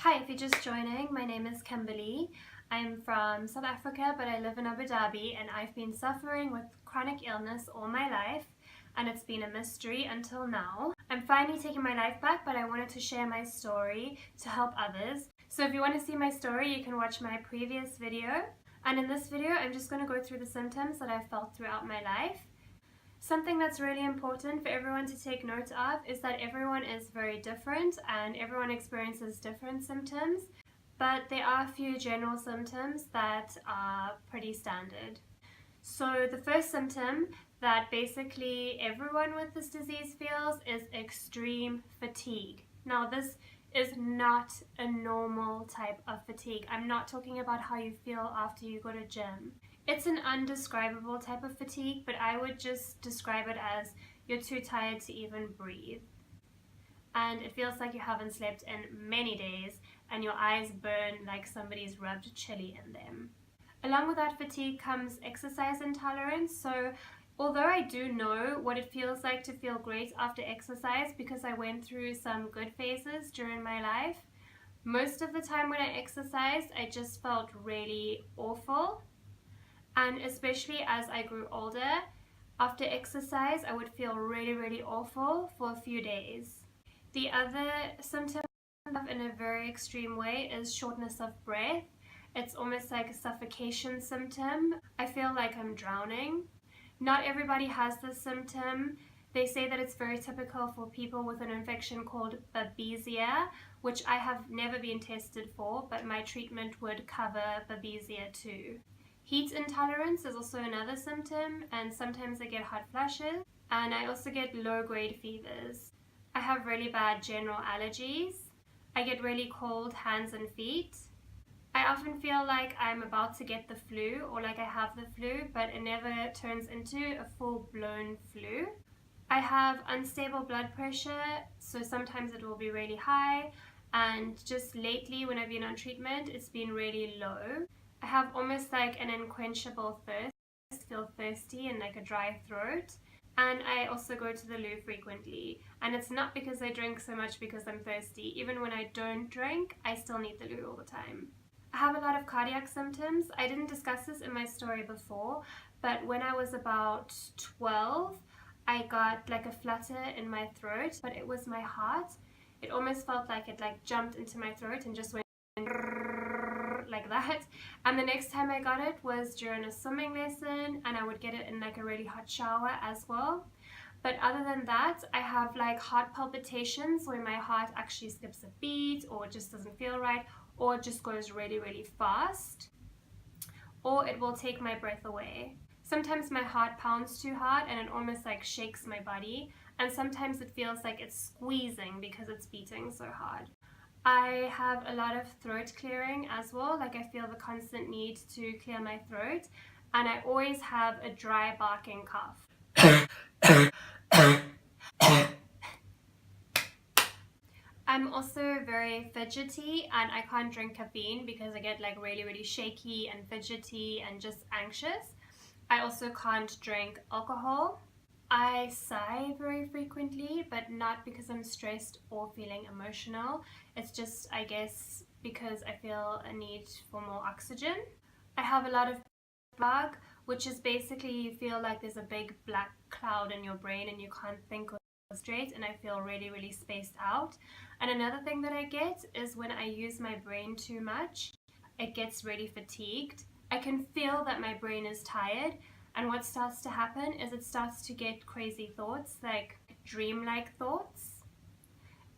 Hi, if you're just joining, my name is Kimberly. I'm from South Africa, but I live in Abu Dhabi, and I've been suffering with chronic illness all my life, and it's been a mystery until now. I'm finally taking my life back, but I wanted to share my story to help others. So if you want to see my story, you can watch my previous video. And in this video, I'm just going to go through the symptoms that I've felt throughout my life. Something that's really important for everyone to take note of is that everyone is very different and everyone experiences different symptoms, but there are a few general symptoms that are pretty standard. So the first symptom that basically everyone with this disease feels is extreme fatigue. Now this is not a normal type of fatigue. I'm not talking about how you feel after you go to gym. It's an undescribable type of fatigue, but I would just describe it as you're too tired to even breathe. And it feels like you haven't slept in many days and your eyes burn like somebody's rubbed chili in them. Along with that fatigue comes exercise intolerance. So although I do know what it feels like to feel great after exercise because I went through some good phases during my life, most of the time when I exercised, I just felt really awful. And especially as I grew older, after exercise, I would feel really awful for a few days. The other symptom in a very extreme way is shortness of breath. It's almost like a suffocation symptom. I feel like I'm drowning. Not everybody has this symptom. They say that it's very typical for people with an infection called Babesia, which I have never been tested for, but my treatment would cover Babesia too. Heat intolerance is also another symptom, and sometimes I get hot flushes, and I also get low-grade fevers. I have really bad general allergies. I get really cold hands and feet. I often feel like I'm about to get the flu or like I have the flu, but it never turns into a full-blown flu. I have unstable blood pressure, so sometimes it will be really high, and just lately when I've been on treatment, it's been really low. I have almost like an unquenchable thirst, feel thirsty and like a dry throat. And I also go to the loo frequently. And it's not because I drink so much because I'm thirsty. Even when I don't drink, I still need the loo all the time. I have a lot of cardiac symptoms. I didn't discuss this in my story before, but when I was about 12, I got like a flutter in my throat, but it was my heart. It almost felt like it like jumped into my throat and just went like that. And the next time I got it was during a swimming lesson, and I would get it in like a really hot shower as well. But other than that, I have like heart palpitations where my heart actually skips a beat or just doesn't feel right, or it just goes really fast, or it will take my breath away. Sometimes my heart pounds too hard and it almost like shakes my body, and sometimes it feels like it's squeezing because it's beating so hard. I have a lot of throat clearing as well, like I feel the constant need to clear my throat, and I always have a dry barking cough. I'm also very fidgety, and I can't drink caffeine because I get like really shaky and fidgety and just anxious. I also can't drink alcohol. I sigh very frequently, but not because I'm stressed or feeling emotional. It's just, I guess, because I feel a need for more oxygen. I have a lot of fog, which is basically you feel like there's a big black cloud in your brain and you can't think straight, and I feel really spaced out. And another thing that I get is when I use my brain too much, it gets really fatigued. I can feel that my brain is tired. And what starts to happen is it starts to get crazy thoughts, like dream-like thoughts.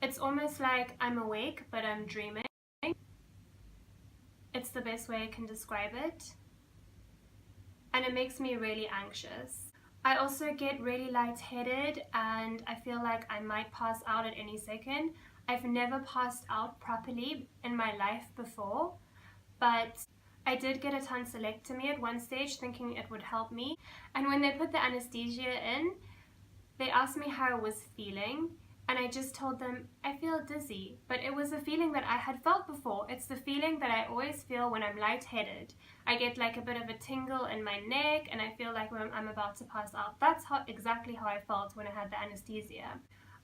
It's almost like I'm awake, but I'm dreaming. It's the best way I can describe it. And it makes me really anxious. I also get really lightheaded, and I feel like I might pass out at any second. I've never passed out properly in my life before, but I did get a tonsillectomy at one stage thinking it would help me, and when they put the anesthesia in, they asked me how I was feeling, and I just told them I feel dizzy, but it was a feeling that I had felt before. It's the feeling that I always feel when I'm lightheaded. I get like a bit of a tingle in my neck and I feel like I'm about to pass out. That's exactly how I felt when I had the anesthesia.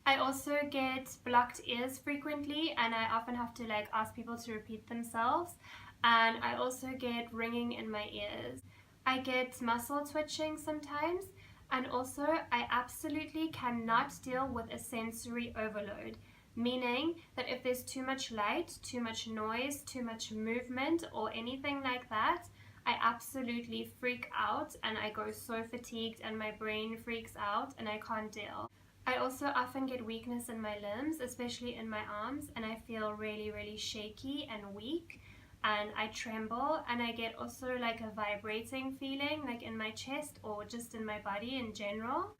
I also get blocked ears frequently, and I often have to like ask people to repeat themselves. And I also get ringing in my ears. I get muscle twitching sometimes, and also I absolutely cannot deal with a sensory overload, meaning that if there's too much light, too much noise, too much movement, or anything like that, I absolutely freak out and I go so fatigued and my brain freaks out and I can't deal. I also often get weakness in my limbs, especially in my arms, and I feel really, really shaky and weak, and I tremble, and I get also like a vibrating feeling like in my chest or just in my body in general.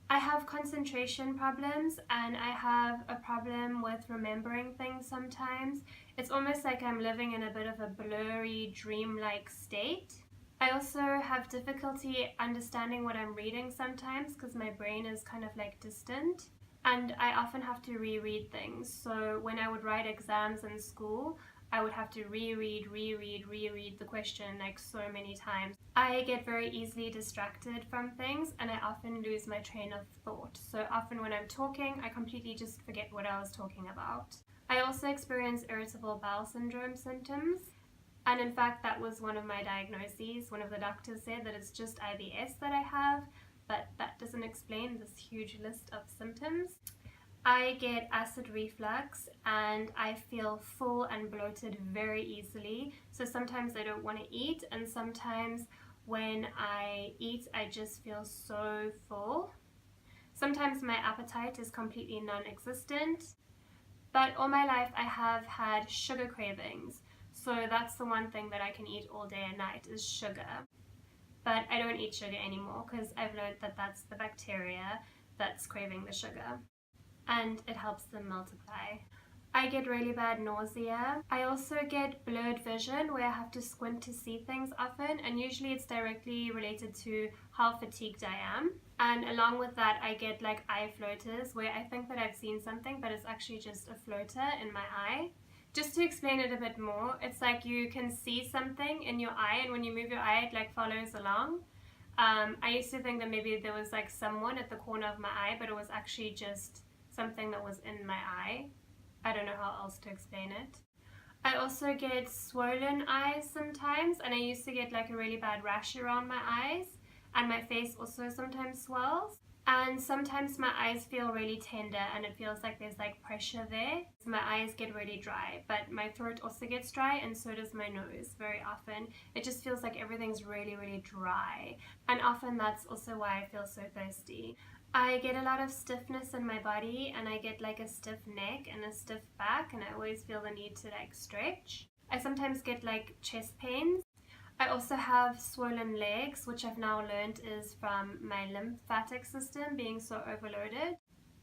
I have concentration problems, and I have a problem with remembering things sometimes. It's almost like I'm living in a bit of a blurry, dreamlike state. I also have difficulty understanding what I'm reading sometimes because my brain is kind of like distant, and I often have to reread things. So when I would write exams in school, I would have to reread the question like so many times. I get very easily distracted from things, and I often lose my train of thought. So often when I'm talking, I completely just forget what I was talking about. I also experience irritable bowel syndrome symptoms. And in fact, that was one of my diagnoses. One of the doctors said that it's just IBS that I have, but that doesn't explain this huge list of symptoms. I get acid reflux, and I feel full and bloated very easily. So sometimes I don't want to eat, and sometimes when I eat, I just feel so full. Sometimes my appetite is completely non-existent. But all my life I have had sugar cravings. So that's the one thing that I can eat all day and night is sugar. But I don't eat sugar anymore because I've learned that that's the bacteria that's craving the sugar, and it helps them multiply. I get really bad nausea. I also get blurred vision where I have to squint to see things often, and usually it's directly related to how fatigued I am. And along with that, I get like eye floaters where I think that I've seen something, but it's actually just a floater in my eye. Just to explain it a bit more, it's like you can see something in your eye, and when you move your eye, it like follows along. I used to think that maybe there was like someone at the corner of my eye, but it was actually just something that was in my eye. I don't know how else to explain it. I also get swollen eyes sometimes, and I used to get like a really bad rash around my eyes, and my face also sometimes swells. And sometimes my eyes feel really tender, and it feels like there's like pressure there. So my eyes get really dry, but my throat also gets dry, and so does my nose very often. It just feels like everything's really, really dry. And often that's also why I feel so thirsty. I get a lot of stiffness in my body, and I get like a stiff neck and a stiff back, and I always feel the need to like stretch. I sometimes get like chest pains. I also have swollen legs, which I've now learned is from my lymphatic system being so overloaded.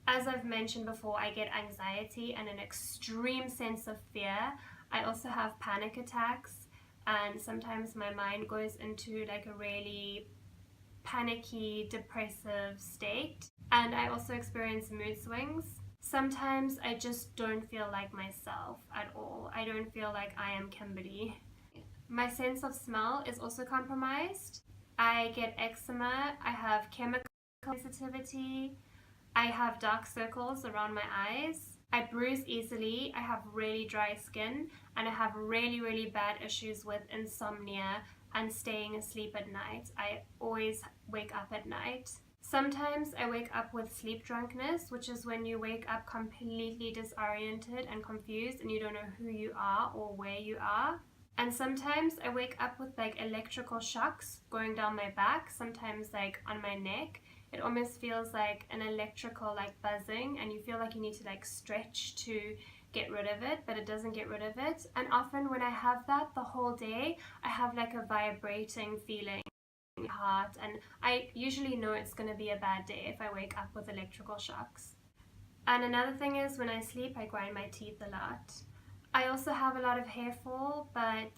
As I've mentioned before, I get anxiety and an extreme sense of fear. I also have panic attacks, and sometimes my mind goes into like a really panicky, depressive state. And I also experience mood swings. Sometimes I just don't feel like myself at all. I don't feel like I am Kimberly. My sense of smell is also compromised. I get eczema, I have chemical sensitivity, I have dark circles around my eyes, I bruise easily, I have really dry skin, and I have really, really bad issues with insomnia and staying asleep at night. I always wake up at night. Sometimes I wake up with sleep drunkenness, which is when you wake up completely disoriented and confused and you don't know who you are or where you are. And sometimes I wake up with like electrical shocks going down my back, sometimes like on my neck. It almost feels like an electrical like buzzing, and you feel like you need to like stretch to get rid of it, but it doesn't get rid of it. And often when I have that the whole day, I have like a vibrating feeling in my heart, and I usually know it's going to be a bad day if I wake up with electrical shocks. And another thing is when I sleep, I grind my teeth a lot. I also have a lot of hair fall, but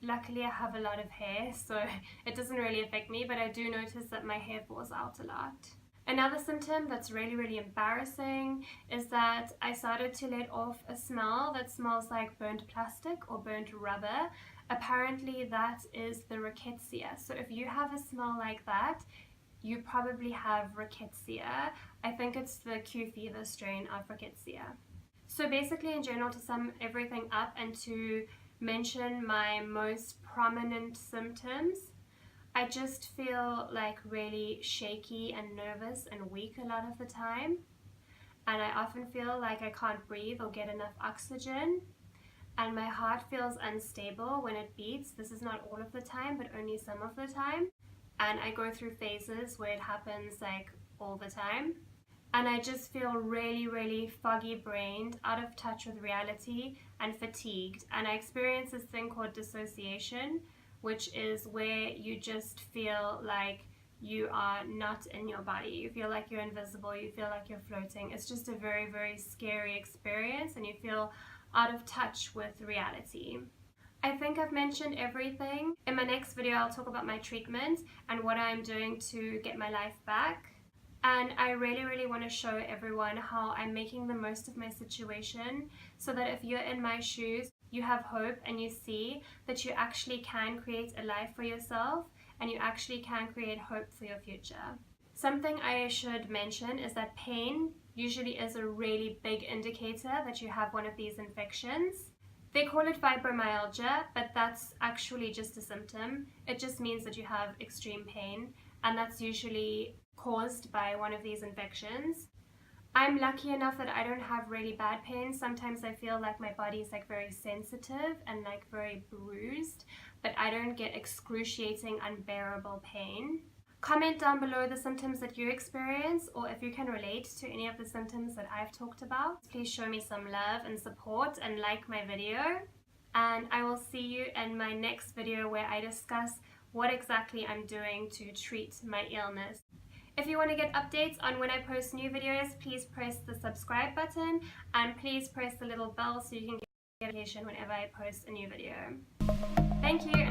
luckily I have a lot of hair, so it doesn't really affect me, but I do notice that my hair falls out a lot. Another symptom that's really, really embarrassing is that I started to let off a smell that smells like burnt plastic or burnt rubber. Apparently that is the rickettsia. So if you have a smell like that, you probably have rickettsia. I think it's the Q fever strain of rickettsia. So basically, in general, to sum everything up and to mention my most prominent symptoms, I just feel like really shaky and nervous and weak a lot of the time. And I often feel like I can't breathe or get enough oxygen. And my heart feels unstable when it beats. This is not all of the time, but only some of the time. And I go through phases where it happens like all the time. And I just feel really, really foggy brained, out of touch with reality, and fatigued. And I experience this thing called dissociation, which is where you just feel like you are not in your body. You feel like you're invisible, you feel like you're floating. It's just a very, very scary experience, and you feel out of touch with reality. I think I've mentioned everything. In my next video, I'll talk about my treatment and what I'm doing to get my life back. And I really, really want to show everyone how I'm making the most of my situation, so that if you're in my shoes, you have hope and you see that you actually can create a life for yourself and you actually can create hope for your future. Something I should mention is that pain usually is a really big indicator that you have one of these infections. They call it fibromyalgia, but that's actually just a symptom. It just means that you have extreme pain, and that's usually caused by one of these infections. I'm lucky enough that I don't have really bad pain. Sometimes I feel like my body is like very sensitive and like very bruised, but I don't get excruciating, unbearable pain. Comment down below the symptoms that you experience, or if you can relate to any of the symptoms that I've talked about. Please show me some love and support and like my video. And I will see you in my next video where I discuss what exactly I'm doing to treat my illness. If you want to get updates on when I post new videos, please press the subscribe button and please press the little bell so you can get notification whenever I post a new video. Thank you.